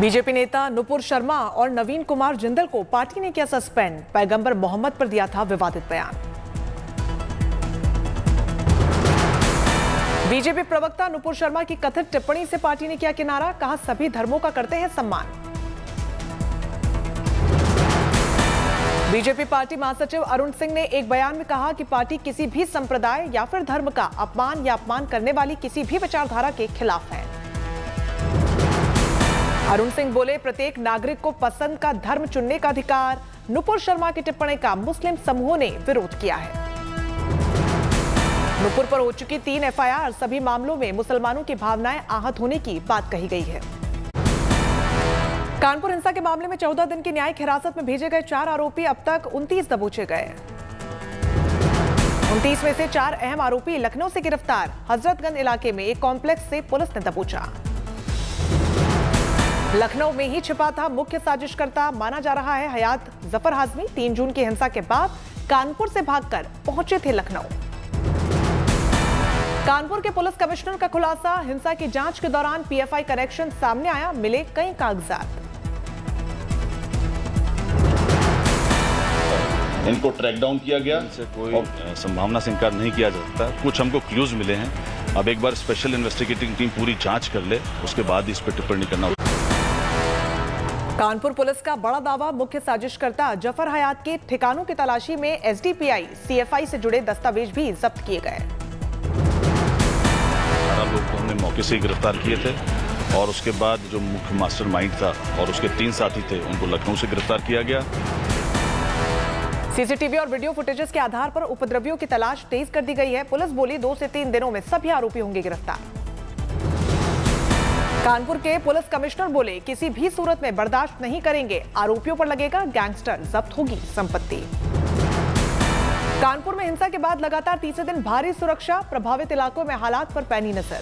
BJP नेता नुपुर शर्मा और नवीन कुमार जिंदल को पार्टी ने किया सस्पेंड। पैगंबर मोहम्मद पर दिया था विवादित बयान। बीजेपी प्रवक्ता नुपुर शर्मा की कथित टिप्पणी से पार्टी ने किया किनारा, कहा सभी धर्मों का करते हैं सम्मान। बीजेपी पार्टी महासचिव अरुण सिंह ने एक बयान में कहा कि पार्टी किसी भी संप्रदाय या फिर धर्म का अपमान करने वाली किसी भी विचारधारा के खिलाफ है। अरुण सिंह बोले, प्रत्येक नागरिक को पसंद का धर्म चुनने का अधिकार। नुपुर शर्मा की टिप्पणी का मुस्लिम समूहों ने विरोध किया है। नुपुर पर हो चुकी 3 एफआईआर, सभी मामलों में मुसलमानों की भावनाएं आहत होने की बात कही गई है। कानपुर हिंसा के मामले में 14 दिन की न्यायिक हिरासत में भेजे गए 4 आरोपी, अब तक 29 दबोचे गए। 29 में से 4 अहम आरोपी लखनऊ से गिरफ्तार। हजरतगंज इलाके में एक कॉम्प्लेक्स से पुलिस ने दबोचा। लखनऊ में ही छिपा था मुख्य साजिशकर्ता माना जा रहा है हयात जफर हाजमी। 3 जून की हिंसा के बाद कानपुर से भागकर पहुंचे थे लखनऊ। कानपुर के पुलिस कमिश्नर का खुलासा, हिंसा की जांच के दौरान पीएफआई कनेक्शन सामने आया, मिले कई कागजात। इनको ट्रैक डाउन किया गया, इनसे कोई संभावना से इनकार नहीं किया जा सकता। कुछ हमको क्लूज मिले हैं, अब एक बार स्पेशल इन्वेस्टिगेटिंग टीम पूरी जांच कर ले, उसके बाद इस पर टिप्पणी करना। कानपुर पुलिस का बड़ा दावा, मुख्य साजिशकर्ता जफर हयात के ठिकानों की तलाशी में एसडीपीआई सीएफआई से जुड़े दस्तावेज भी जब्त किए गए। 18 लोग को हमने मौके से ही गिरफ्तार किए थे और उसके बाद जो मुख्य मास्टरमाइंड था और उसके 3 साथी थे, उनको लखनऊ से गिरफ्तार किया गया। सीसीटीवी और वीडियो फुटेजेस के आधार पर उपद्रवियों की तलाश तेज कर दी गई है। पुलिस बोली 2 से 3 दिनों में सभी आरोपी होंगे गिरफ्तार। कानपुर के पुलिस कमिश्नर बोले, किसी भी सूरत में बर्दाश्त नहीं करेंगे, आरोपियों पर लगेगा गैंगस्टर, जब्त होगी संपत्ति। कानपुर में हिंसा के बाद लगातार तीसरे दिन भारी सुरक्षा, प्रभावित इलाकों में हालात पर पैनी नजर।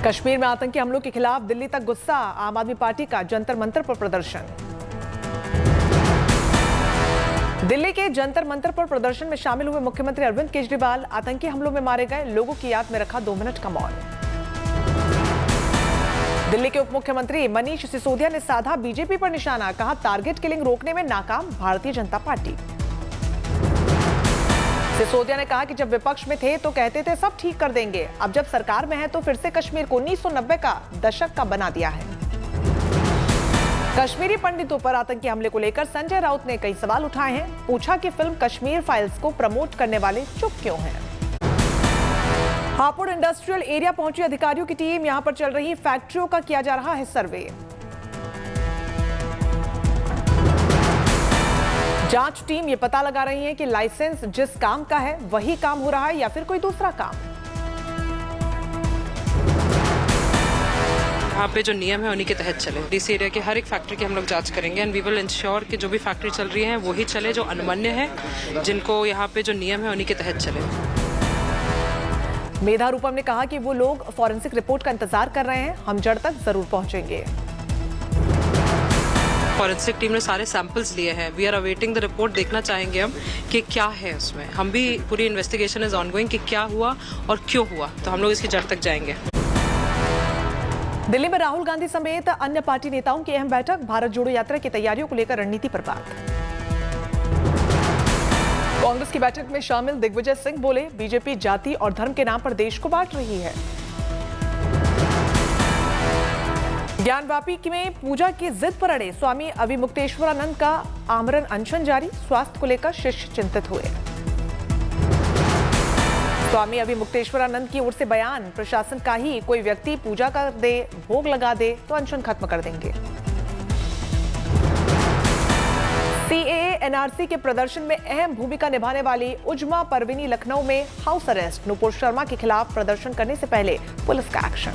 कश्मीर में आतंकी हमलों के खिलाफ दिल्ली तक गुस्सा, आम आदमी पार्टी का जंतर मंतर पर प्रदर्शन। दिल्ली के जंतर मंतर पर प्रदर्शन में शामिल हुए मुख्यमंत्री अरविंद केजरीवाल, आतंकी हमलों में मारे गए लोगों की याद में रखा 2 मिनट का मौन। दिल्ली के उप मुख्यमंत्री मनीष सिसोदिया ने साधा बीजेपी पर निशाना, कहा टारगेट किलिंग रोकने में नाकाम भारतीय जनता पार्टी। सिसोदिया ने कहा कि जब विपक्ष में थे तो कहते थे सब ठीक कर देंगे, अब जब सरकार में है तो फिर से कश्मीर को 1990 का दशक का बना दिया है। कश्मीरी पंडितों पर आतंकी हमले को लेकर संजय राउत ने कई सवाल उठाए हैं। पूछा कि फिल्म कश्मीर फाइल्स को प्रमोट करने वाले चुप क्यों हैं। हापुड़ इंडस्ट्रियल एरिया पहुंची अधिकारियों की टीम, यहां पर चल रही फैक्ट्रियों का किया जा रहा है सर्वे। जांच टीम ये पता लगा रही है कि लाइसेंस जिस काम का है वही काम हो रहा है या फिर कोई दूसरा काम। यहाँ पे जो नियम है उन्हीं के तहत चले। डीसी एरिया के हर एक फैक्ट्री की हम लोग जांच करेंगे एंड वी विल इंश्योर कि जो भी फैक्ट्री चल रही है वही चले जो अनमान्य है, जिनको यहाँ पे जो नियम है उन्हीं के तहत चले। मेधा रूपम ने कहा कि वो लोग फॉरेंसिक रिपोर्ट का इंतजार कर रहे हैं, हम जड़ तक जरूर पहुंचेंगे। फॉरेंसिक टीम ने सारे सैंपल्स लिए हैं, we are awaiting the report. देखना चाहेंगे हम कि क्या है उसमें। हम भी पूरी इन्वेस्टिगेशन इज ऑनगोइंग कि क्या हुआ और क्यों हुआ, तो हम लोग इसकी जड़ तक जाएंगे। दिल्ली में राहुल गांधी समेत अन्य पार्टी नेताओं की अहम बैठक, भारत जोड़ो यात्रा की तैयारियों को लेकर रणनीति पर बात। कांग्रेस की बैठक में शामिल दिग्विजय सिंह बोले, बीजेपी जाति और धर्म के नाम पर देश को बांट रही है। ज्ञानवापी में पूजा की जिद पर अड़े स्वामी अविमुक्तेश्वरानंद का आमरण अनशन जारी, स्वास्थ्य को लेकर शिष्य चिंतित हुए। स्वामी अविमुक्तेश्वरानंद की ओर से बयान, प्रशासन का ही कोई व्यक्ति पूजा कर दे, भोग लगा दे तो अनशन खत्म कर देंगे। सीएए एनआरसी के प्रदर्शन में अहम भूमिका निभाने वाली उजमा परवीनी लखनऊ में हाउस अरेस्ट, नुपुर शर्मा के खिलाफ प्रदर्शन करने से पहले पुलिस का एक्शन।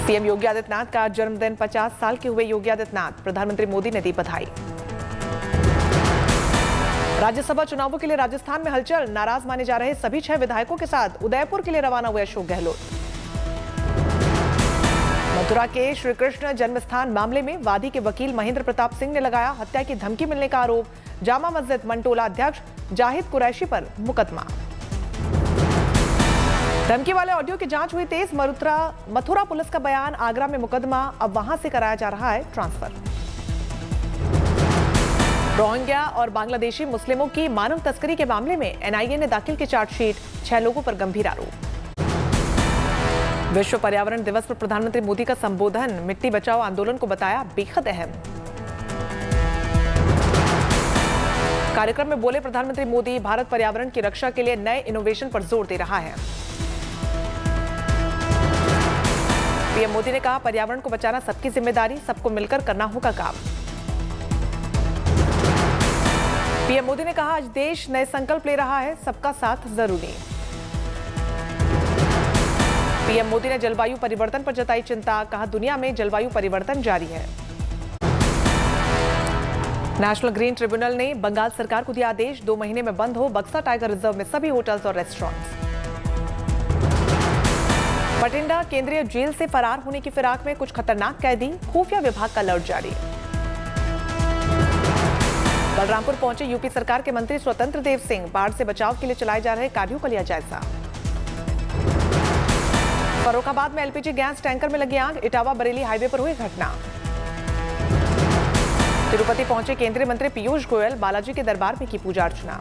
सीएम योगी आदित्यनाथ का जन्मदिन, 50 साल के हुए योगी आदित्यनाथ, प्रधानमंत्री मोदी ने दी बधाई। राज्यसभा चुनावों के लिए राजस्थान में हलचल, नाराज माने जा रहे सभी 6 विधायकों के साथ उदयपुर के लिए रवाना हुए अशोक गहलोत। मथुरा के श्री कृष्ण जन्मस्थान मामले में वादी के वकील महेंद्र प्रताप सिंह ने लगाया हत्या की धमकी मिलने का आरोप, जामा मस्जिद मंटोला अध्यक्ष जाहिद कुरैशी पर मुकदमा। धमकी वाले ऑडियो की जांच हुई तेज। मथुरा पुलिस का बयान, आगरा में मुकदमा, अब वहां से कराया जा रहा है ट्रांसफर। रोहिंग्या और बांग्लादेशी मुस्लिमों की मानव तस्करी के मामले में एनआईए ने दाखिल की चार्जशीट, 6 लोगों पर गंभीर आरोप। विश्व पर्यावरण दिवस पर प्रधानमंत्री मोदी का संबोधन, मिट्टी बचाओ आंदोलन को बताया बेहद अहम। कार्यक्रम में बोले प्रधानमंत्री मोदी, भारत पर्यावरण की रक्षा के लिए नए इनोवेशन पर जोर दे रहा है। पीएम मोदी ने कहा, पर्यावरण को बचाना सबकी जिम्मेदारी, सबको मिलकर करना होगा काम। पीएम मोदी ने कहा, आज देश नए संकल्प ले रहा है, सबका साथ जरूरी। पीएम मोदी ने जलवायु परिवर्तन पर जताई चिंता, कहा दुनिया में जलवायु परिवर्तन जारी है। नेशनल ग्रीन ट्रिब्यूनल ने बंगाल सरकार को दिया आदेश, 2 महीने में बंद हो बक्सा टाइगर रिजर्व में सभी होटल्स और रेस्टोरेंट्स। बठिंडा केंद्रीय जेल से फरार होने की फिराक में कुछ खतरनाक कैदी, खुफिया विभाग का अलर्ट जारी। बलरामपुर पहुंचे यूपी सरकार के मंत्री स्वतंत्र देव सिंह, बाढ़ से बचाव के लिए चलाए जा रहे कार्यों का लिया जायजा। फर्रुखाबाद में एलपीजी गैस टैंकर में लगी आग, इटावा बरेली हाईवे पर हुई घटना। तिरुपति पहुंचे केंद्रीय मंत्री पीयूष गोयल, बालाजी के दरबार में की पूजा अर्चना।